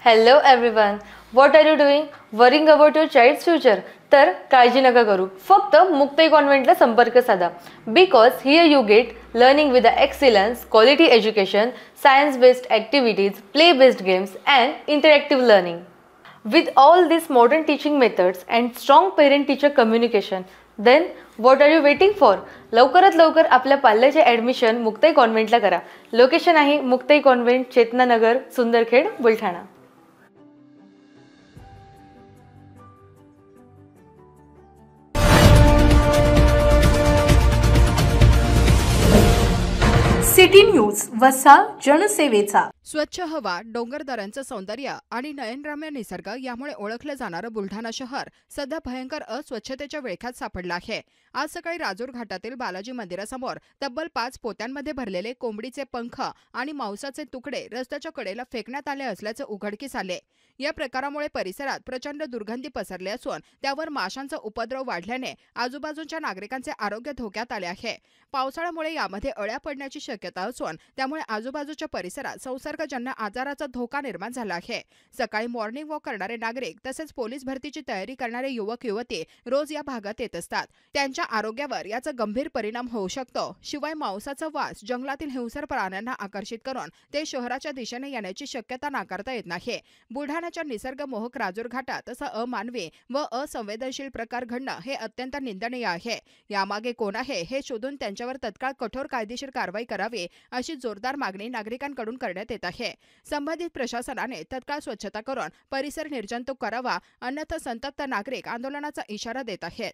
Hello everyone. What are you doing? Worrying about your child's future? तर काळजी नका करू. फक्त मुक्ताई कॉन्व्हेंटला संपर्क साधा. Because here you get learning with the excellence, quality education, science-based activities, play-based games and interactive learning. With all these modern teaching methods and strong parent-teacher communication, then what are you waiting for? लवकरात लवकर आपल्या पाल्याचे admission Muktai कॉन्व्हेंटला करा. Location आहे Muktai convent, Chetananagar, Sundarkhed, Buldhana. City news वसा जनसेवेचा. स्वच्छ हवा, डोंगरदऱ्यांचं सौंदर्य आणि नयनरम्य निसर्ग यामुळे ओळखलं जाणारं बुलढाणा शहर सध्या भयंकर अस्वच्छतेच्या विळख्यात सापडलं आहे. आज सकाळी राजूर घाटातील बालाजी मंदिरासमोर तब्बल 5 पोत्यांमध्ये भरलेले कोंबडीचे पंख आणि मांसाचे तुकडे रस्त्याच्या कडेला फेकण्यात आले असल्याचे उघडकीस आले. या प्रकारामुळे परिसरात प्रचंड दुर्गंधी पसरली असून त्यावर माशांचा उपद्रव वाढल्याने आजूबाजूच्या नागरिकांचे आरोग्य धोक्यात आले आहे. पावसाळ्यामुळे यामध्ये अळ्या पडण्याची शक्यता असून त्यामुळे आजूबाजूच्या परिसरात संसर्गजन्य आजाराचा धोका निर्माण झाला आहे. सकाळी मॉर्निंग वॉक करणारे नागरिक तसेच पोलीस भरतीची तयारी करणारे युवक युवती रोज या भागात येत असतात. त्यांच्या आरोग्यावर याचा गंभीर परिणाम होऊ शकतो. शिवाय मांसाचा वास जंगलातील हिंसर प्राण्यांना आकर्षित करून ते शहराच्या दिशेने येण्याची शक्यता नाकारता येत नाही. बुलढाण्याच्या निसर्गमोहक राजूर घाटात असा अमानवी व असंवेदनशील प्रकार घडणं हे अत्यंत निंदनीय आहे. यामागे कोण आहे हे शोधून त्यांच्यावर तत्काळ कठोर कायदेशीर कारवाई करावी अशी जोरदार मागणी नागरिकांकडून करण्यात येत आहे. संबंधित प्रशासनाने तत्काळ स्वच्छता करून परिसर निर्जंतुक करावा, अन्यथा संतप्त नागरिक आंदोलनाचा इशारा देत आहेत.